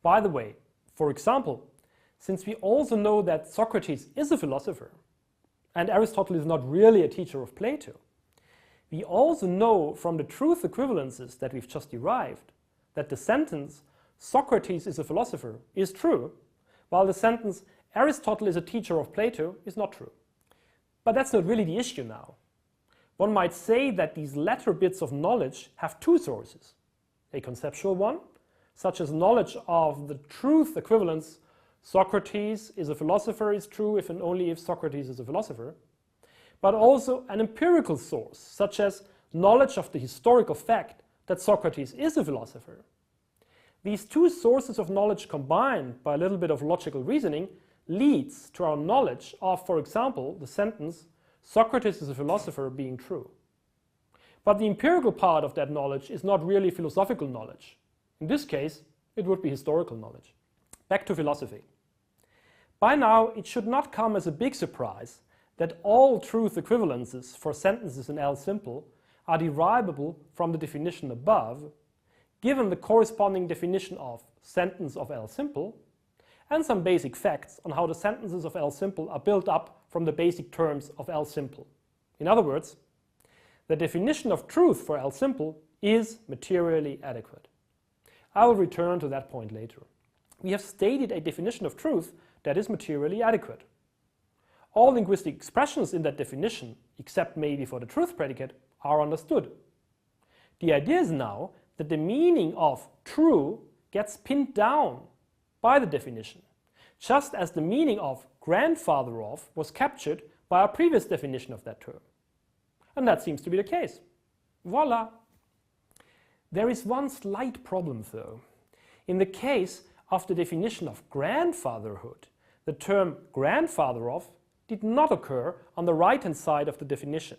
By the way, for example, since we also know that Socrates is a philosopher and Aristotle is not really a teacher of Plato, we also know from the truth equivalences that we've just derived that the sentence Socrates is a philosopher is true, while the sentence Aristotle is a teacher of Plato is not true. But that's not really the issue now. One might say that these latter bits of knowledge have two sources. A conceptual one, such as knowledge of the truth equivalence Socrates is a philosopher is true if and only if Socrates is a philosopher, but also an empirical source, such as knowledge of the historical fact that Socrates is a philosopher. These two sources of knowledge combined by a little bit of logical reasoning leads to our knowledge of, for example, the sentence Socrates is a philosopher being true. But the empirical part of that knowledge is not really philosophical knowledge. In this case, it would be historical knowledge. Back to philosophy. By now, it should not come as a big surprise that all truth equivalences for sentences in L simple are derivable from the definition above, given the corresponding definition of sentence of L simple, and some basic facts on how the sentences of L simple are built up from the basic terms of L simple. In other words, the definition of truth for L simple is materially adequate. I will return to that point later. We have stated a definition of truth that is materially adequate. All linguistic expressions in that definition, except maybe for the truth predicate, are understood. The idea is now that the meaning of true gets pinned down by the definition, just as the meaning of grandfather of was captured by our previous definition of that term. And that seems to be the case. Voila! There is one slight problem though. In the case of the definition of grandfatherhood, the term grandfather of did not occur on the right-hand side of the definition.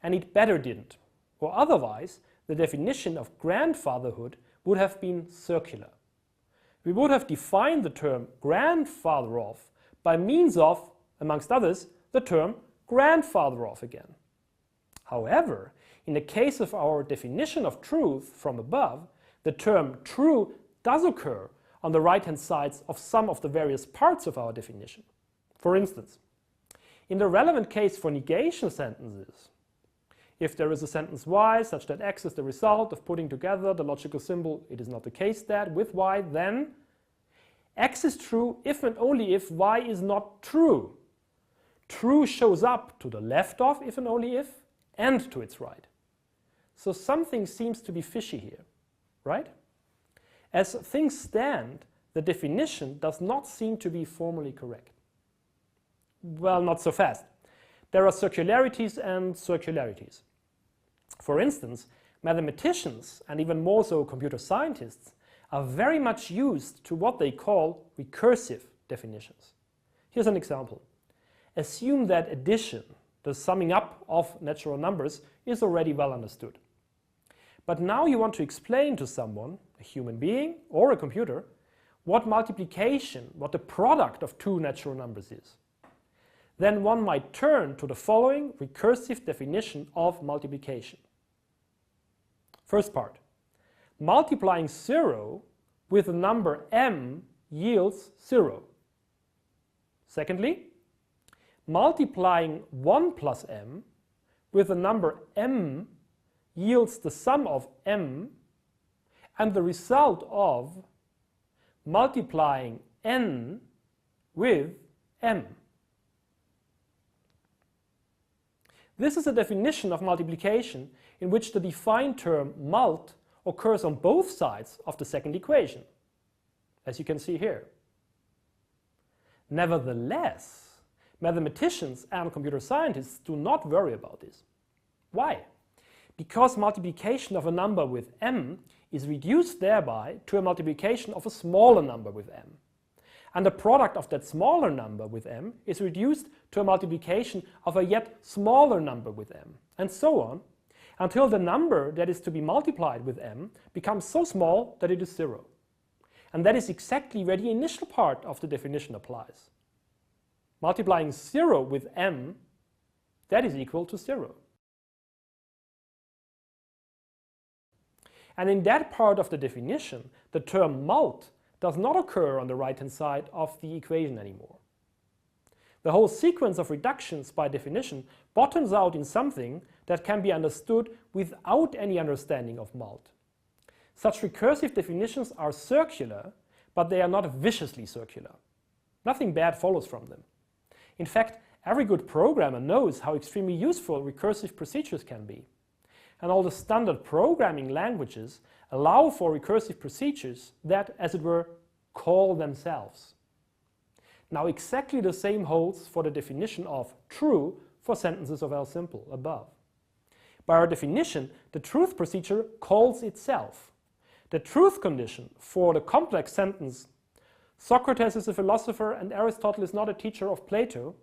And it better didn't, or otherwise the definition of grandfatherhood would have been circular. We would have defined the term grandfather of by means of, amongst others, the term grandfather of again. However, in the case of our definition of truth from above, the term true does occur on the right-hand sides of some of the various parts of our definition. For instance, in the relevant case for negation sentences, if there is a sentence y such that x is the result of putting together the logical symbol it is not the case that with y, then x is true if and only if y is not true. True shows up to the left of if and only if, and to its right. So something seems to be fishy here, right? As things stand, the definition does not seem to be formally correct. Well, not so fast. There are circularities and circularities. For instance, mathematicians, and even more so computer scientists, are very much used to what they call recursive definitions. Here's an example. Assume that addition, the summing up of natural numbers, is already well understood. But now you want to explain to someone, a human being or a computer, what multiplication, what the product of two natural numbers is. Then one might turn to the following recursive definition of multiplication. First part. Multiplying 0 with the number m yields 0. Secondly, multiplying 1 plus m with the number m yields the sum of m and the result of multiplying n with m. This is a definition of multiplication in which the defined term mult occurs on both sides of the second equation, as you can see here. Nevertheless, mathematicians and computer scientists do not worry about this. Why? Because multiplication of a number with m is reduced thereby to a multiplication of a smaller number with m. And the product of that smaller number with m is reduced to a multiplication of a yet smaller number with m, and so on, until the number that is to be multiplied with m becomes so small that it is 0. And that is exactly where the initial part of the definition applies. Multiplying 0 with m, that is equal to 0. And in that part of the definition, the term mult does not occur on the right-hand side of the equation anymore. The whole sequence of reductions by definition bottoms out in something that can be understood without any understanding of mult. Such recursive definitions are circular, but they are not viciously circular. Nothing bad follows from them. In fact, every good programmer knows how extremely useful recursive procedures can be. And all the standard programming languages allow for recursive procedures that, as it were, call themselves. Now exactly the same holds for the definition of true for sentences of L simple above. By our definition, the truth procedure calls itself. The truth condition for the complex sentence Socrates is a philosopher and Aristotle is not a teacher of Plato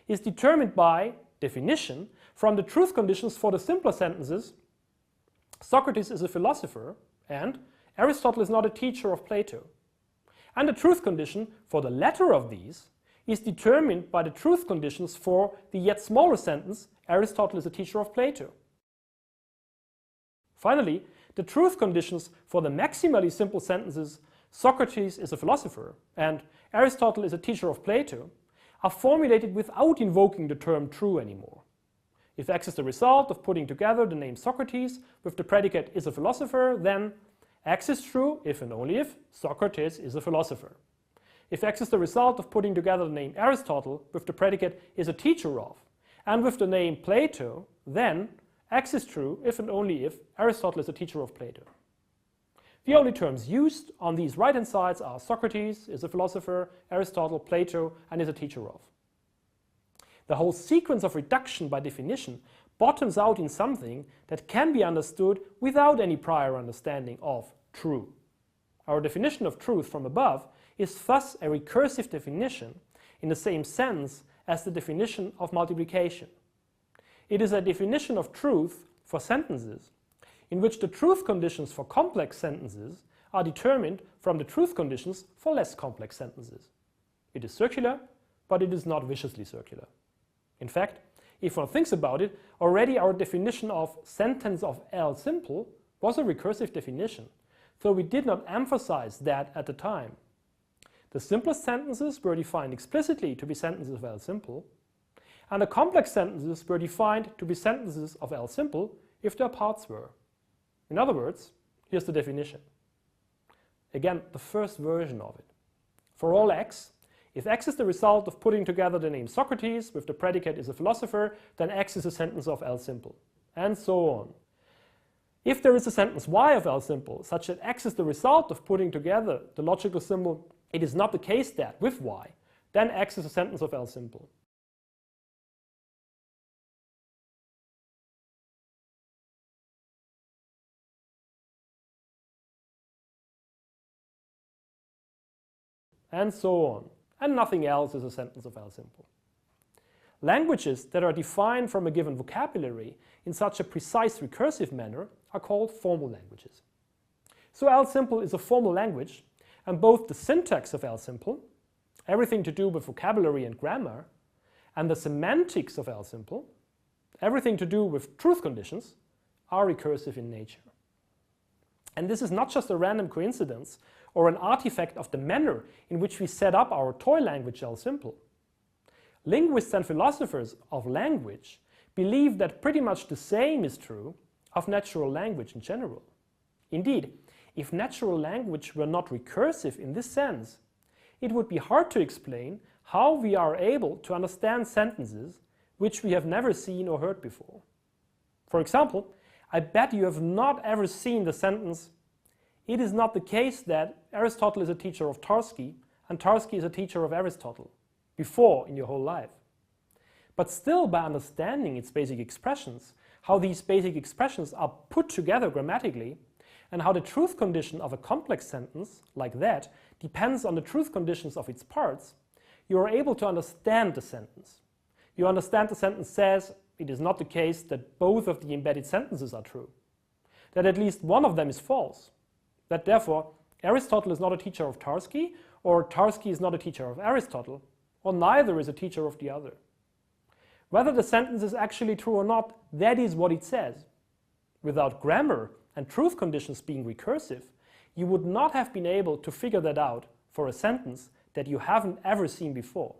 is determined by definition from the truth conditions for the simpler sentences Socrates is a philosopher and Aristotle is not a teacher of Plato. And the truth condition for the latter of these is determined by the truth conditions for the yet smaller sentence Aristotle is a teacher of Plato. Finally, the truth conditions for the maximally simple sentences Socrates is a philosopher and Aristotle is a teacher of Plato are formulated without invoking the term true anymore. If X is the result of putting together the name Socrates with the predicate is a philosopher, then X is true if and only if Socrates is a philosopher. If X is the result of putting together the name Aristotle with the predicate is a teacher of, and with the name Plato, then X is true if and only if Aristotle is a teacher of Plato. The only terms used on these right-hand sides are Socrates is a philosopher, Aristotle, Plato, and is a teacher of. The whole sequence of reduction by definition bottoms out in something that can be understood without any prior understanding of true. Our definition of truth from above is thus a recursive definition in the same sense as the definition of multiplication. It is a definition of truth for sentences in which the truth conditions for complex sentences are determined from the truth conditions for less complex sentences. It is circular, but it is not viciously circular. In fact, if one thinks about it, already our definition of sentence of L simple was a recursive definition, though we did not emphasize that at the time. The simplest sentences were defined explicitly to be sentences of L simple, and the complex sentences were defined to be sentences of L simple if their parts were. In other words, here's the definition. Again, the first version of it. For all X, if X is the result of putting together the name Socrates with the predicate is a philosopher, then X is a sentence of L simple, and so on. If there is a sentence Y of L simple, such that X is the result of putting together the logical symbol, it is not the case that with Y, then X is a sentence of L simple. And so on. And nothing else is a sentence of L simple. Languages that are defined from a given vocabulary in such a precise recursive manner are called formal languages. So L simple is a formal language, and both the syntax of L simple, everything to do with vocabulary and grammar, and the semantics of L simple, everything to do with truth conditions, are recursive in nature. And this is not just a random coincidence or an artifact of the manner in which we set up our toy language L simple. Linguists and philosophers of language believe that pretty much the same is true of natural language in general. Indeed, if natural language were not recursive in this sense, it would be hard to explain how we are able to understand sentences which we have never seen or heard before. For example, I bet you have not ever seen the sentence, "It is not the case that Aristotle is a teacher of Tarski and Tarski is a teacher of Aristotle," before in your whole life. But still, by understanding its basic expressions, how these basic expressions are put together grammatically, and how the truth condition of a complex sentence, like that, depends on the truth conditions of its parts, you are able to understand the sentence. You understand the sentence says, it is not the case that both of the embedded sentences are true, that at least one of them is false, that therefore Aristotle is not a teacher of Tarski, or Tarski is not a teacher of Aristotle, or neither is a teacher of the other. Whether the sentence is actually true or not, that is what it says. Without grammar and truth conditions being recursive, you would not have been able to figure that out for a sentence that you haven't ever seen before.